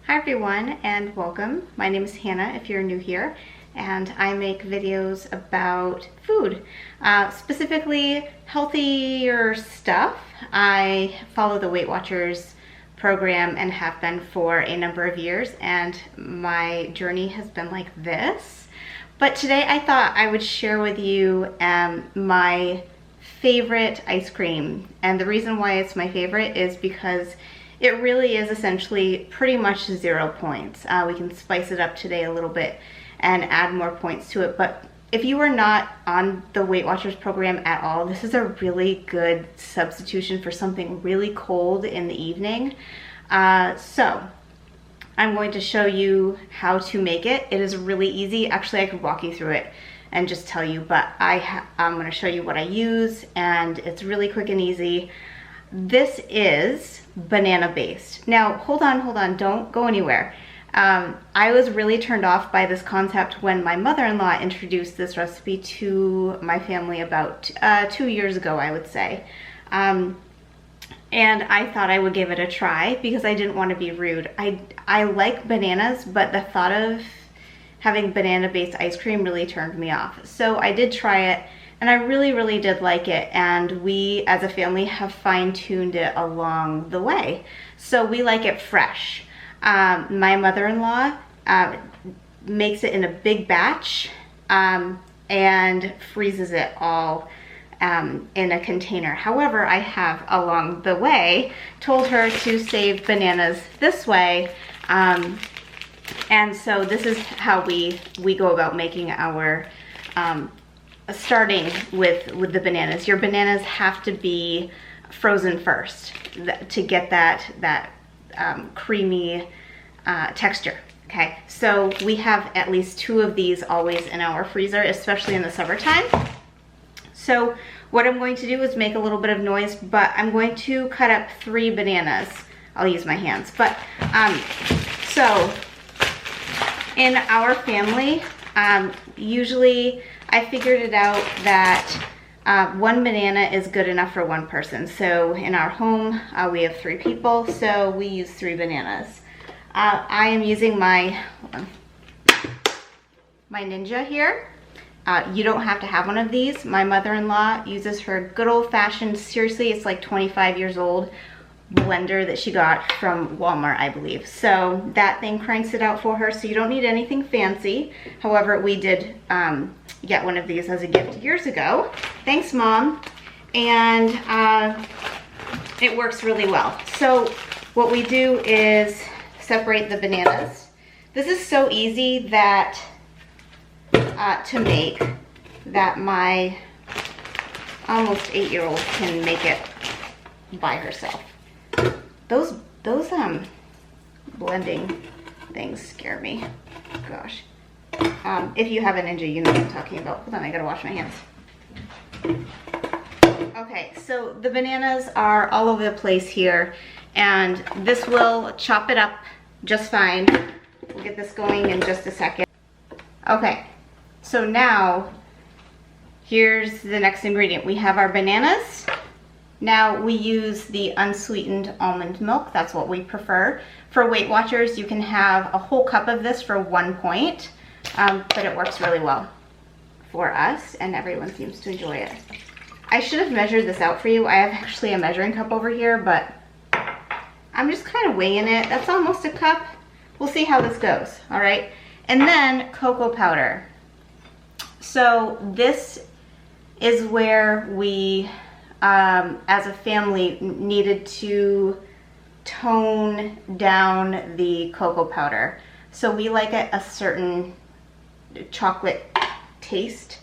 Hi everyone and welcome. My name is Hannah if you're new here, and I make videos about food, specifically healthier stuff. I follow the Weight Watchers program and have been for a number of years, and my journey has been like this. But today I thought I would share with you my favorite ice cream, and the reason why it's my favorite is because it really is essentially pretty much 0 points. We can spice it up today a little bit and add more points to it, but if you are not on the Weight Watchers program at all, this is a really good substitution for something really cold in the evening. So I'm going to show you how to make it. It is really easy. Actually, I could walk you through it and just tell you, but I'm going to show you what I use, and it's really quick and easy. This is banana based. Now, hold on, don't go anywhere. I was really turned off by this concept when my mother-in-law introduced this recipe to my family about 2 years ago, I would say. And I thought I would give it a try because I didn't want to be rude. I like bananas, but the thought of having banana-based ice cream really turned me off. So I did try it, and I really did like it, and we as a family have fine-tuned it along the way. So we like it fresh. My mother-in-law makes it in a big batch and freezes it all in a container. However, I have along the way told her to save bananas this way, and so this is how we go about making our starting with the bananas. Your bananas have to be frozen first to get that creamy texture. Okay, so we have at least 2 of these always in our freezer, especially in the summertime. So what I'm going to do is make a little bit of noise, but I'm going to cut up 3 bananas. I'll use my hands. But so in our family, usually I figured it out that 1 banana is good enough for 1 person. So in our home, we have 3 people, so we use 3 bananas. I am using my Ninja here. You don't have to have one of these. My mother-in-law uses her good old-fashioned, seriously, it's like 25 years old, blender that she got from Walmart, I believe. So that thing cranks it out for her, so you don't need anything fancy. However, we did get one of these as a gift years ago. Thanks, Mom. And it works really well. So what we do is separate the bananas. This is so easy that to make that my almost 8-year-old can make it by herself. Those blending things scare me. Gosh. If you have a Ninja, you know what I'm talking about. Hold on, I gotta wash my hands. Okay, so the bananas are all over the place here, and this will chop it up just fine. We'll get this going in just a second. Okay, so now here's the next ingredient. We have our bananas. Now we use the unsweetened almond milk. That's what we prefer. For Weight Watchers, you can have a whole cup of this for 1 point, but it works really well for us, and everyone seems to enjoy it. I should have measured this out for you. I have actually a measuring cup over here, but I'm just kind of winging it. That's almost a cup. We'll see how this goes, all right? And then cocoa powder. So this is where we, as a family, needed to tone down the cocoa powder. So we like it a certain chocolate taste.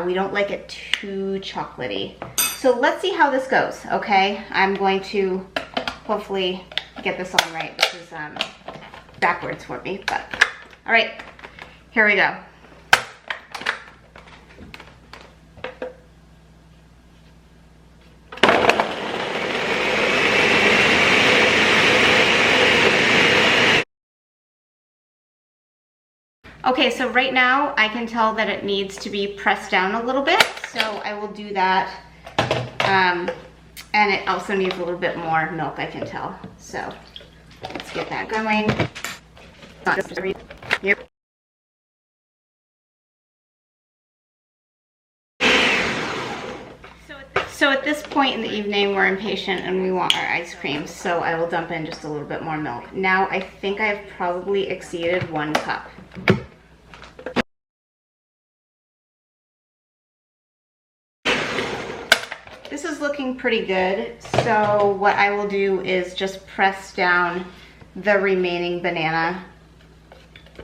We don't like it too chocolatey. So let's see how this goes, okay? I'm going to hopefully get this on right. This is backwards for me, but all right, here we go. Okay, so right now I can tell that it needs to be pressed down a little bit, so I will do that. And it also needs a little bit more milk, I can tell. So let's get that going. So at this point in the evening, we're impatient and we want our ice cream, so I will dump in just a little bit more milk. Now I think I've probably exceeded 1 cup. This is looking pretty good, so what I will do is just press down the remaining banana.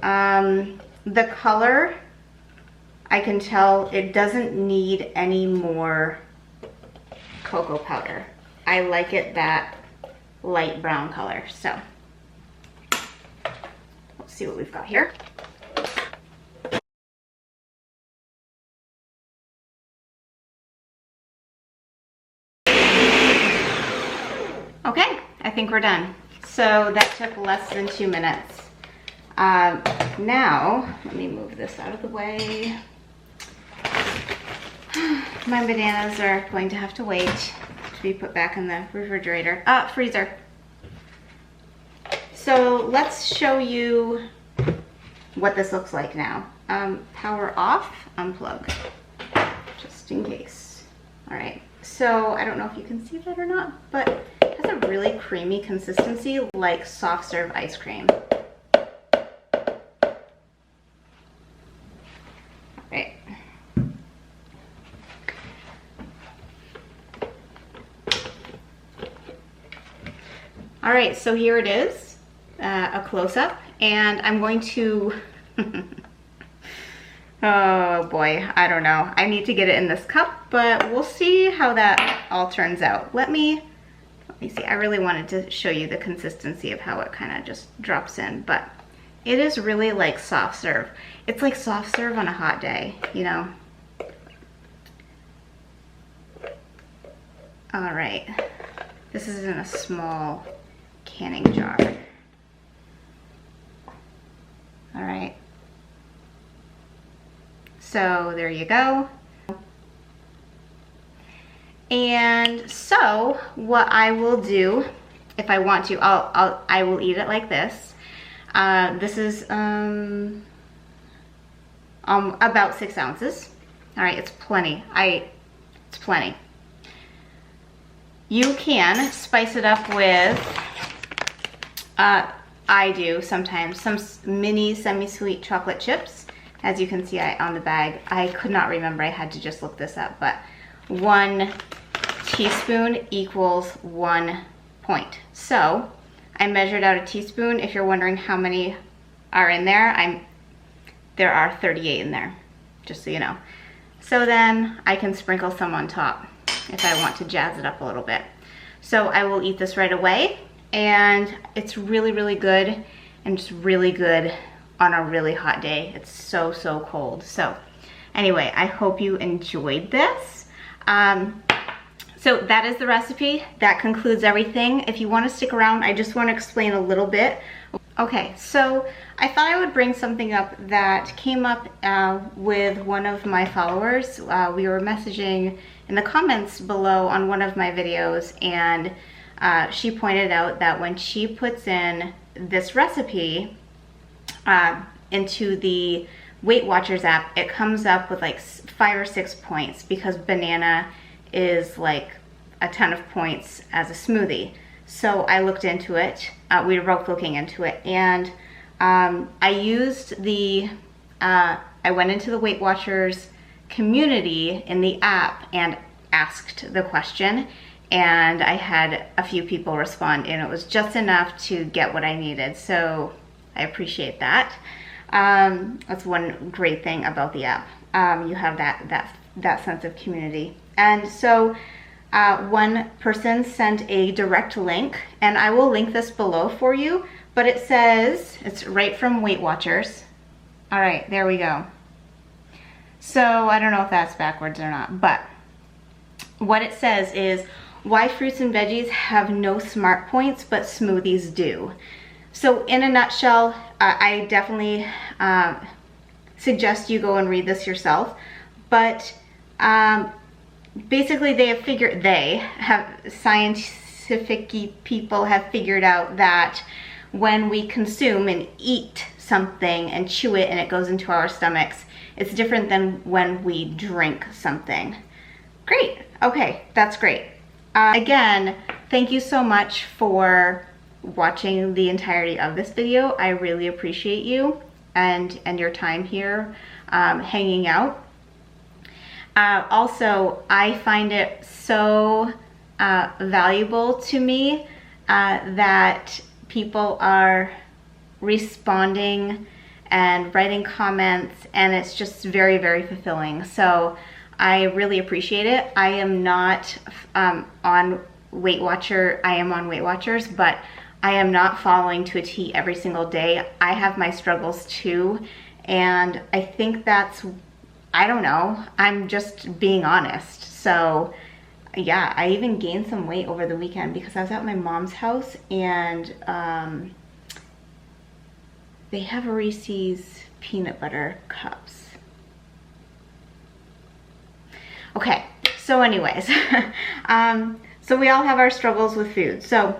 The color, I can tell it doesn't need any more cocoa powder. I like it that light brown color, so let's see what we've got here. Okay, I think we're done. So that took less than 2 minutes. Now, let me move this out of the way. My bananas are going to have to wait to be put back in the refrigerator, freezer. So let's show you what this looks like now. Power off, unplug, just in case. All right, so I don't know if you can see that or not, but it has a really creamy consistency, like soft serve ice cream. Right. All right, so here it is, a close-up, and I'm going to, oh boy, I don't know. I need to get it in this cup, but we'll see how that all turns out. Let me see, I really wanted to show you the consistency of how it kind of just drops in, but it is really like soft serve. It's like soft serve on a hot day, you know? All right, this is in a small canning jar. All right, so there you go. And so what I will do, if I want to, I will eat it like this. This is about 6 ounces. All right, it's plenty. It's plenty. You can spice it up with, I do sometimes, some mini semi-sweet chocolate chips. As you can see on the bag, I could not remember, I had to just look this up, but 1 teaspoon equals 1 point. So I measured out a teaspoon. If you're wondering how many are in there, there are 38 in there, just so you know. So then I can sprinkle some on top if I want to jazz it up a little bit. So I will eat this right away, and it's really, really good, and just really good on a really hot day. It's so, so cold. So anyway, I hope you enjoyed this. So that is the recipe. That concludes everything. If you want to stick around, I just want to explain a little bit. Okay, so I thought I would bring something up that came up with one of my followers. We were messaging in the comments below on one of my videos, and she pointed out that when she puts in this recipe into the Weight Watchers app, it comes up with like 5 or 6 points, because banana is like a ton of points as a smoothie. So I looked into it, we were both looking into it, and I used the, I went into the Weight Watchers community in the app and asked the question, and I had a few people respond, and it was just enough to get what I needed. So I appreciate that. That's one great thing about the app. You have that sense of community. And so one person sent a direct link, and I will link this below for you, but it says, it's right from Weight Watchers. All right, there we go. So I don't know if that's backwards or not, but what it says is, why fruits and veggies have no smart points, but smoothies do. So in a nutshell, I definitely suggest you go and read this yourself, but basically scientific people have figured out that when we consume and eat something and chew it and it goes into our stomachs. It's different than when we drink something. Great, okay, that's great. Again, thank you so much for watching the entirety of this video. I really appreciate you and your time here hanging out. Also, I find it so valuable to me that people are responding and writing comments, and it's just very, very fulfilling. So I really appreciate it. I am not on Weight Watcher. I am on Weight Watchers, but I am not following to a T every single day. I have my struggles too, and I think that's, I don't know, I'm just being honest. So yeah, I even gained some weight over the weekend because I was at my mom's house, and they have Reese's peanut butter cups. Okay, so anyways, so we all have our struggles with food. So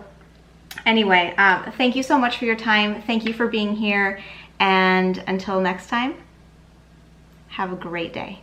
anyway, thank you so much for your time. Thank you for being here. And until next time, have a great day.